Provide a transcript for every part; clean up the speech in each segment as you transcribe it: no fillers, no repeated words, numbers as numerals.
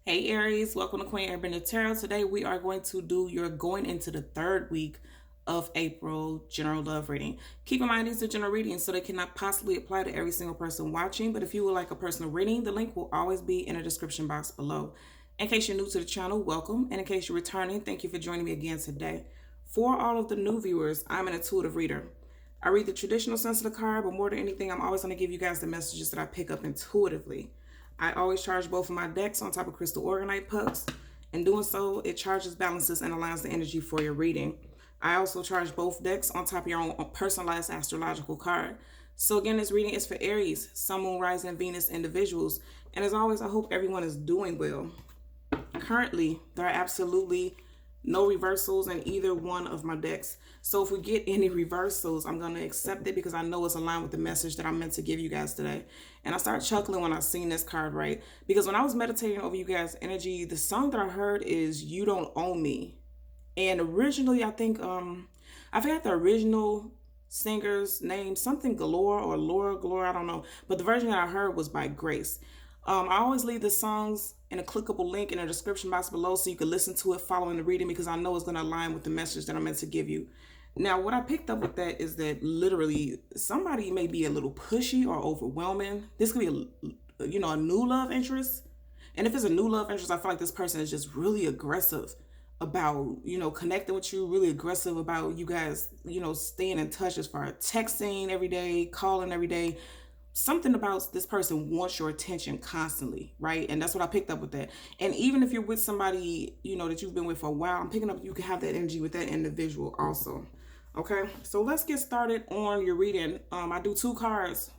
Hey Aries, welcome to Queen Airbender Tarot. Today we are going to do your going into the third week of April general love reading. Keep in mind these are general readings, so they cannot possibly apply to every single person watching. But if you would like a personal reading, the link will always be in the description box below. In case you're new to the channel, welcome. And in case you're returning, thank you for joining me again today. For all of the new viewers, I'm an intuitive reader. I read the traditional sense of the card, but more than anything, I'm always going to give you guys the messages that I pick up intuitively. I always charge both of my decks on top of crystal organite pucks. In doing so, it charges, balances, and aligns the energy for your reading. I also charge both decks on top of your own personalized astrological card. So again, this reading is for Aries, Sun, Moon, Rising, Venus individuals. And as always, I hope everyone is doing well. Currently, there are absolutely no reversals in either one of my decks. So if we get any reversals, I'm going to accept it because I know it's aligned with the message that I'm meant to give you guys today. And I started chuckling when I seen this card, right? Because when I was meditating over you guys' energy, the song that I heard is You Don't Own Me. And originally, I think, I forgot the original singer's name, something Galore or Laura Galore, I don't know. But the version that I heard was by Grace. I always leave the songs in a clickable link in the description box below so you can listen to it following the reading because I know it's going to align with the message that I'm meant to give you. Now, what I picked up with that is that literally somebody may be a little pushy or overwhelming. This could be a new love interest. And if it's a new love interest, I feel like this person is just really aggressive about, connecting with you, really aggressive about you guys, staying in touch as far as texting every day, calling every day. Something about this person wants your attention constantly, right? And that's what I picked up with that. And even if you're with somebody, that you've been with for a while, I'm picking up you can have that energy with that individual also. Okay, so let's get started on your reading. I do two cards.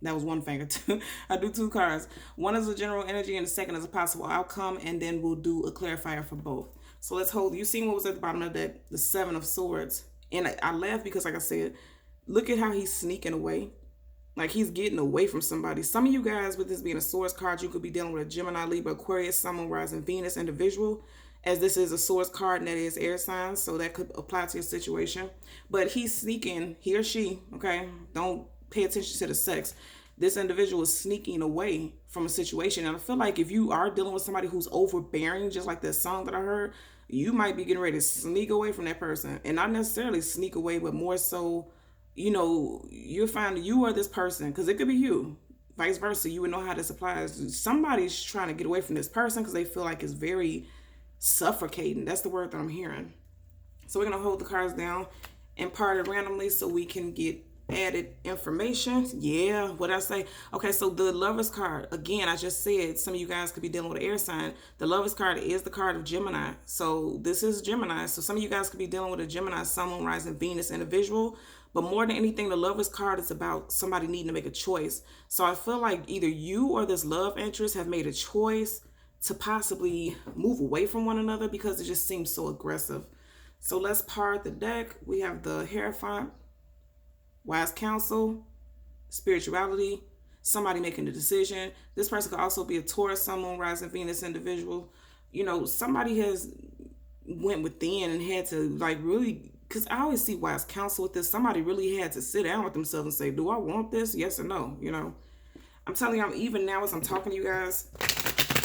That was one finger too. I do two cards. One is a general energy and the second is a possible outcome. And then we'll do a clarifier for both. So let's hold. You seen what was at the bottom of that? The Seven of Swords. And I laugh because, like I said, look at how he's sneaking away. Like he's getting away from somebody. Some of you guys, with this being a Swords card, you could be dealing with a Gemini, Libra, Aquarius, Sun, Moon, Rising, Venus individual, as this is a Swords card and that is air signs, so that could apply to your situation. But he's sneaking, he or she, okay? Don't pay attention to the sex. This individual is sneaking away from a situation. And I feel like if you are dealing with somebody who's overbearing, just like that song that I heard, you might be getting ready to sneak away from that person. And not necessarily sneak away, but more so, you'll find you are this person, because it could be you. Vice versa, you would know how this applies. Somebody's trying to get away from this person because they feel like it's very suffocating. That's the word that I'm hearing. So we're going to hold the cards down and part it randomly so we can get added information. Yeah, what I say? Okay, so the Lover's card, again, I just said some of you guys could be dealing with an air sign. The Lover's card is the card of Gemini. So this is Gemini. So some of you guys could be dealing with a Gemini, Sun, Moon, Rising, Venus individual. But more than anything, the Lover's card is about somebody needing to make a choice. So I feel like either you or this love interest have made a choice to possibly move away from one another because it just seems so aggressive. So let's part the deck. We have the Hierophant, Wise Counsel, Spirituality, somebody making a decision. This person could also be a Taurus, Sun, Moon, Rising, Venus individual. Somebody has went within and had to really, because I always see Wise Counsel with this. Somebody really had to sit down with themselves and say, do I want this? Yes or no? I'm telling you, even now as I'm talking to you guys,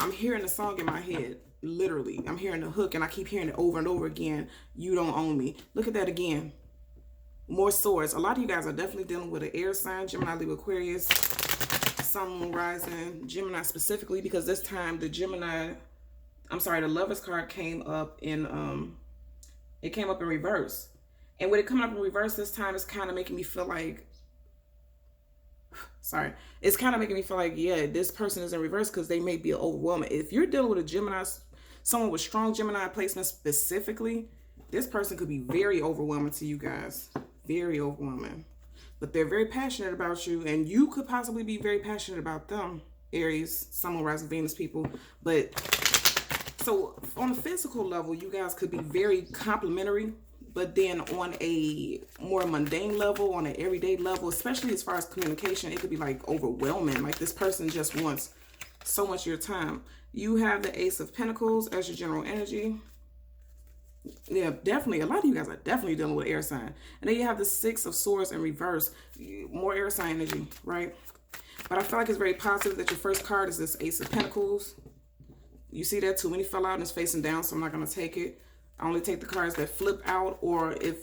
I'm hearing the song in my head. Literally, I'm hearing the hook and I keep hearing it over and over again. You don't own me. Look at that again. More swords. A lot of you guys are definitely dealing with an air sign, Gemini, Libra, Aquarius, Sun, Moon, Rising, Gemini specifically, because this time the Lover's card came up in it came up in reverse. And with it coming up in reverse this time, it's kind of making me feel like yeah, this person is in reverse because they may be overwhelming. If you're dealing with a Gemini, someone with strong Gemini placement specifically, this person could be very overwhelming to you guys. Very overwhelming. But they're very passionate about you, and you could possibly be very passionate about them, Aries, Sun, Moon, Rising, Venus people. But so on a physical level, you guys could be very complimentary. But then on a more mundane level, on an everyday level, especially as far as communication, it could be like overwhelming. Like this person just wants so much of your time. You have the Ace of Pentacles as your general energy. Yeah, definitely. A lot of you guys are definitely dealing with air sign. And then you have the Six of Swords in reverse. More air sign energy, right? But I feel like it's very positive that your first card is this Ace of Pentacles. You see that too many fell out and it's facing down, so I'm not going to take it. I only take the cards that flip out, or if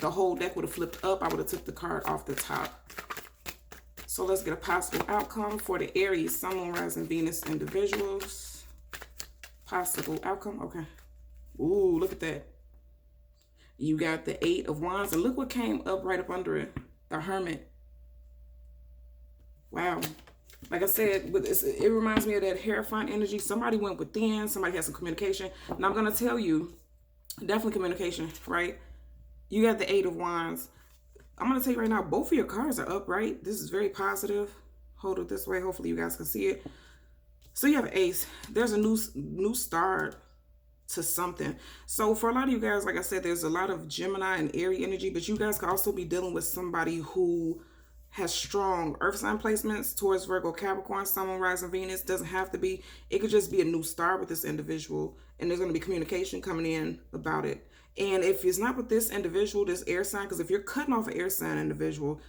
the whole deck would have flipped up, I would have took the card off the top. So let's get a possible outcome for the Aries, Sun, Moon, Rising, Venus individuals. Possible outcome. Okay. Ooh, look at that. You got the 8 of Wands, and look what came up right up under it. The Hermit. Wow. Like I said, it reminds me of that Hierophant energy. Somebody went within. Somebody had some communication. Now I'm going to tell you, definitely communication, right? You got the 8 of Wands. I'm going to tell you right now, both of your cards are up, right? This is very positive. Hold it this way. Hopefully you guys can see it. So you have an Ace. There's a new start to something. So for a lot of you guys, like I said, there's a lot of Gemini and Aries energy, but you guys could also be dealing with somebody who has strong earth sign placements towards Virgo, Capricorn, Sun, Moon, Rising, Venus. Doesn't have to be. It could just be a new start with this individual, and there's going to be communication coming in about it. And if it's not with this individual, this air sign, because if you're cutting off an air sign individual,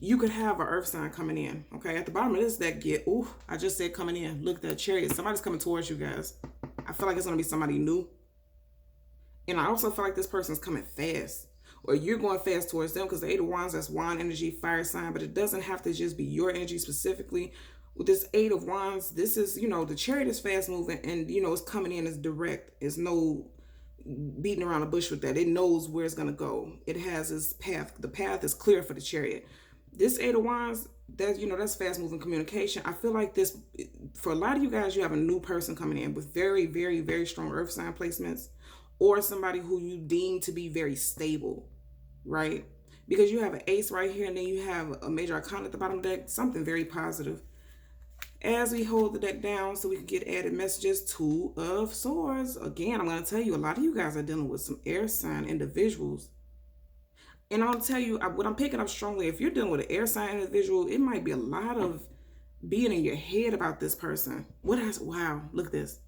you could have an earth sign coming in. Okay, at the bottom of this deck, I just said coming in. Look at that Chariot. Somebody's coming towards you guys. I feel like it's going to be somebody new. And I also feel like this person's coming fast, or you're going fast towards them, because the 8 of Wands, that's wand energy, fire sign, but it doesn't have to just be your energy specifically. With this 8 of Wands, this is, the Chariot is fast moving, and, it's coming in as direct. It's no beating around the bush with that. It knows where it's going to go. It has its path. The path is clear for the Chariot. This 8 of Wands, that's fast moving communication. I feel like this, for a lot of you guys, you have a new person coming in with very, very, very strong earth sign placements, or somebody who you deem to be very stable, right? Because you have an ace right here, and then you have a major arcana at the bottom of the deck, something very positive. As we hold the deck down so we can get added messages, 2 of Swords. Again, I'm going to tell you, a lot of you guys are dealing with some air sign individuals. And I'll tell you, what I'm picking up strongly, if you're dealing with an air sign individual, it might be a lot of being in your head about this person. Wow, look at this.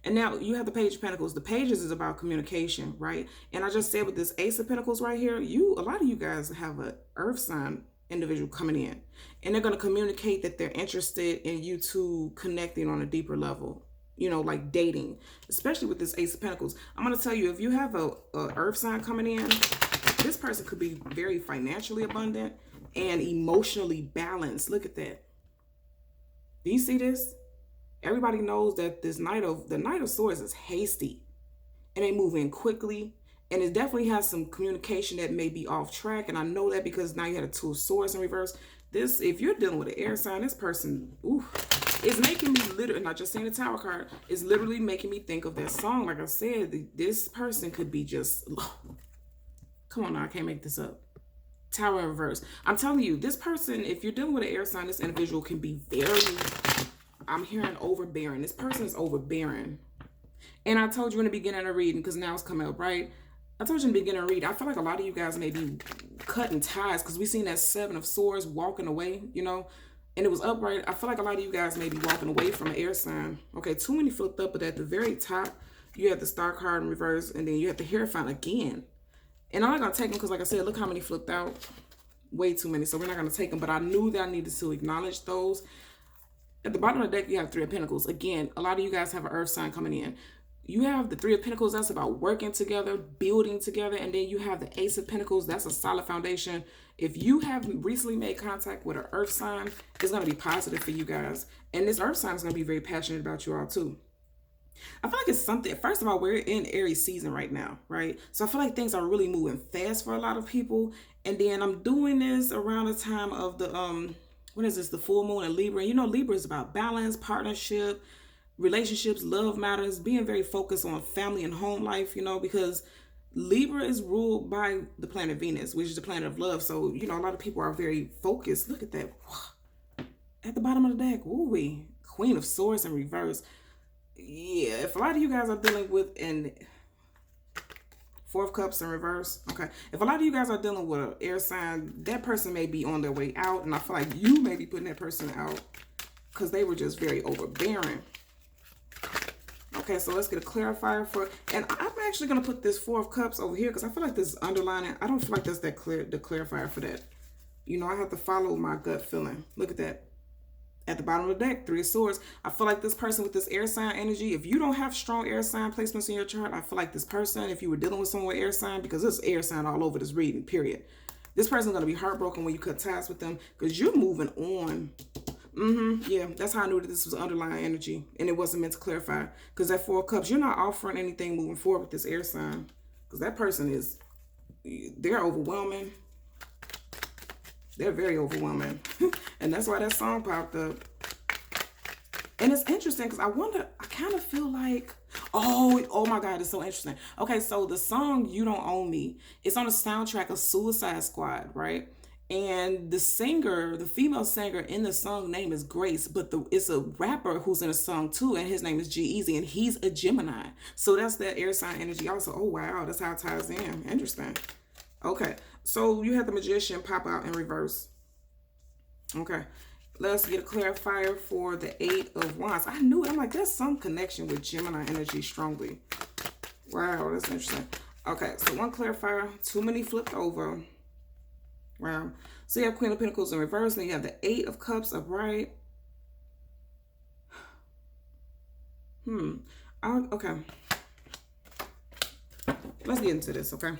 And now you have the Page of Pentacles. The Pages is about communication, right? And I just said with this Ace of Pentacles right here, a lot of you guys have an earth sign individual coming in. And they're going to communicate that they're interested in you two connecting on a deeper level. Like dating. Especially with this Ace of Pentacles. I'm going to tell you, if you have a earth sign coming in, this person could be very financially abundant and emotionally balanced. Look at that. Do you see this? Everybody knows that the Knight of Swords is hasty, and they move in quickly, and it definitely has some communication that may be off track. And I know that because now you had a 2 of Swords in reverse. If you're dealing with an air sign, this person, is making me literally, not just saying the Tower card, is literally making me think of that song. Like I said, this person could be just, come on now, I can't make this up. Tower in reverse. I'm telling you, this person, if you're dealing with an air sign, this individual can be very, I'm hearing overbearing. This person is overbearing. And I told you in the beginning of reading, because now it's coming up, right? I told you in the beginning of reading, I feel like a lot of you guys may be cutting ties, because we seen that 7 of Swords walking away, and it was upright. I feel like a lot of you guys may be walking away from an air sign. Okay, too many flipped up, but at the very top, you have the Star card in reverse, and then you have the Hierophant again. And I'm not going to take them because, like I said, look how many flipped out. Way too many, so we're not going to take them. But I knew that I needed to acknowledge those. At the bottom of the deck, you have 3 of Pentacles. Again, a lot of you guys have an earth sign coming in. You have the 3 of Pentacles. That's about working together, building together. And then you have the Ace of Pentacles. That's a solid foundation. If you have recently made contact with an earth sign, it's going to be positive for you guys. And this earth sign is going to be very passionate about you all too. I feel like it's something, first of all, we're in Aries season right now, right? So I feel like things are really moving fast for a lot of people. And then I'm doing this around the time of the, what is this? The full moon in Libra. And Libra is about balance, partnership, relationships, love matters, being very focused on family and home life, because Libra is ruled by the planet Venus, which is the planet of love. So, a lot of people are very focused. Look at that. At the bottom of the deck, ooh-wee, Queen of Swords in reverse. Yeah, if a lot of you guys are dealing with an 4 of Cups in reverse, okay. If a lot of you guys are dealing with an air sign, that person may be on their way out, and I feel like you may be putting that person out because they were just very overbearing. Okay, so let's get a clarifier for, and I'm actually going to put this 4 of Cups over here because I feel like this is underlining. I don't feel like that's the clarifier for that. I have to follow my gut feeling. Look at that. At the bottom of the deck, Three of Swords. I feel like this person with this air sign energy, if you don't have strong air sign placements in your chart, I feel like this person, if you were dealing with someone with air sign, because there's air sign all over this reading, period. This person's going to be heartbroken when you cut ties with them because you're moving on. Yeah, that's how I knew that this was underlying energy and it wasn't meant to clarify. Because that Four of Cups, you're not offering anything moving forward with this air sign. Because that person is, they're overwhelming. They're very overwhelming. And that's why that song popped up. And it's interesting because I kind of feel like, oh my God, it's so interesting. Okay, so the song You Don't Own Me, it's on the soundtrack of Suicide Squad, right? And the singer, the female singer in the song name is Grace, but it's a rapper who's in the song too, and his name is G-Eazy, and he's a Gemini. So that's that air sign energy also. Oh wow, that's how it ties in. Interesting. Okay, so you have the Magician pop out in reverse. Okay, let's get a clarifier for the Eight of Wands. I knew it. I'm like, there's some connection with Gemini energy strongly. Wow, that's interesting. Okay, so one clarifier, too many flipped over. Wow. So you have Queen of Pentacles in reverse, and you have the Eight of Cups upright. Okay. Let's get into this, okay?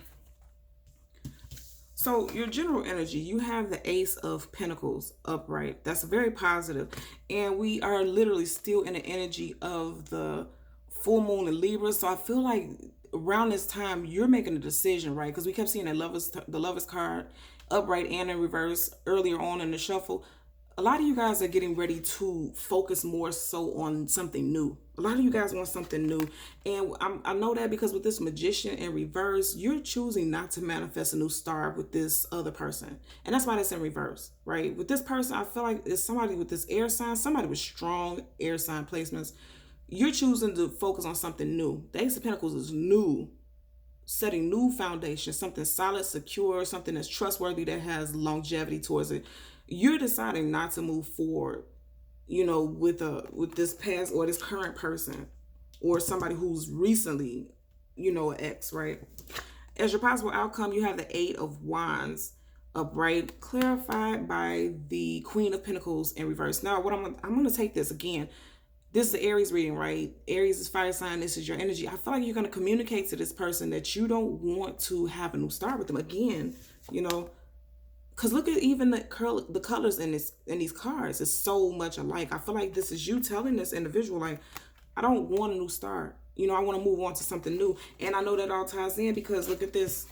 So your general energy, you have the Ace of Pentacles upright. That's very positive. And we are literally still in the energy of the full moon in Libra. So I feel like around this time, you're making a decision, right? Because we kept seeing the Lovers card upright and in reverse earlier on in the shuffle. A lot of you guys are getting ready to focus more so on something new. A lot of you guys want something new. And I know that because with this Magician in reverse, you're choosing not to manifest a new star with this other person. And that's why that's in reverse, right? With this person, I feel like it's somebody with this air sign, somebody with strong air sign placements. You're choosing to focus on something new. The Ace of Pentacles is new. Setting new foundation, something solid, secure, something that's trustworthy, that has longevity towards it. You're deciding not to move forward, you know, with this past or this current person or somebody who's recently, you know, an ex, right? As your possible outcome, you have the Eight of Wands upright, clarified by the Queen of Pentacles in reverse. Now, what I'm gonna take this again. This is the Aries reading, right? Aries is fire sign. This is your energy. I feel like you're going to communicate to this person that you don't want to have a new start with them again, you know, because look at even the colors in these cards. It's so much alike. I feel like this is you telling this individual, like, I don't want a new start. You know, I want to move on to something new. And I know that all ties in because look at this.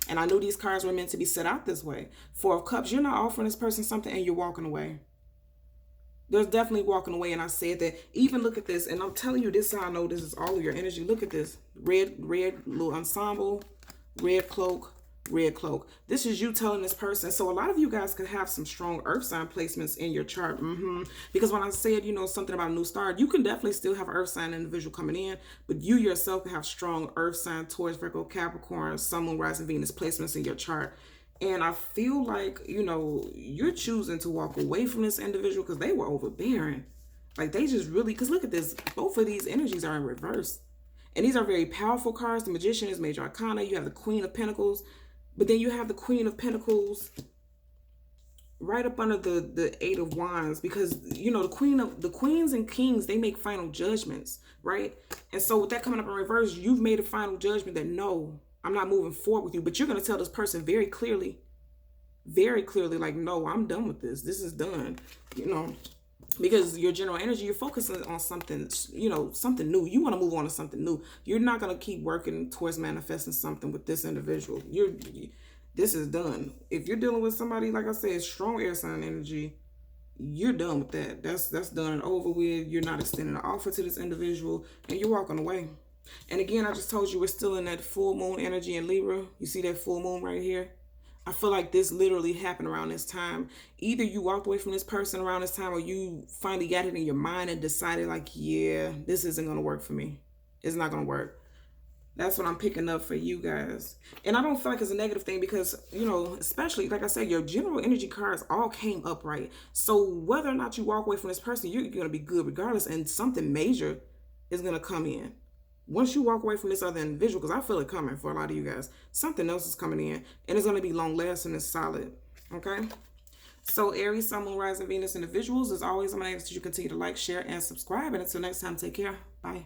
And I knew these cards were meant to be set out this way. Four of Cups, you're not offering this person something and you're walking away. There's definitely walking away, and I said that. Even look at this, and I'm telling you, this is how I know this is all of your energy. Look at this. Red little ensemble, red cloak, red cloak. This is you telling this person. So a lot of you guys could have some strong earth sign placements in your chart. Because when I said, you know, something about a new start, you can definitely still have an earth sign individual coming in, but you yourself can have strong earth sign, Taurus, Virgo, Capricorn, Sun, Moon, Rising, Venus placements in your chart. And I feel like, you know, you're choosing to walk away from this individual because they were overbearing. Like, they just really, because look at this. Both of these energies are in reverse. And these are very powerful cards. The Magician is major arcana. You have the Queen of Pentacles. But then you have the Queen of Pentacles right up under the Eight of Wands. Because, you know, the Queens and Kings, they make final judgments, right? And so with that coming up in reverse, you've made a final judgment that no, I'm not moving forward with you, but you're going to tell this person very clearly, like, no, I'm done with this. This is done, you know, because your general energy, you're focusing on something, you know, something new. You want to move on to something new. You're not going to keep working towards manifesting something with this individual. This is done. If you're dealing with somebody, like I said, strong air sign energy, you're done with that. That's done and over with. You're not extending an offer to this individual, and you're walking away. And again, I just told you we're still in that full moon energy in Libra. You see that full moon right here? I feel like this literally happened around this time. Either you walked away from this person around this time, or you finally got it in your mind and decided, like, yeah, this isn't going to work for me. It's not going to work. That's what I'm picking up for you guys. And I don't feel like it's a negative thing because, you know, especially, like I said, your general energy cards all came up right. So whether or not you walk away from this person, you're going to be good regardless. And something major is going to come in. Once you walk away from this other individual, because I feel it coming for a lot of you guys, something else is coming in, and it's going to be long lasting and solid, okay? So Aries, Sun, Moon, Rising, Venus individuals, as always, I'm going to ask that you continue to like, share, and subscribe. And until next time, take care. Bye.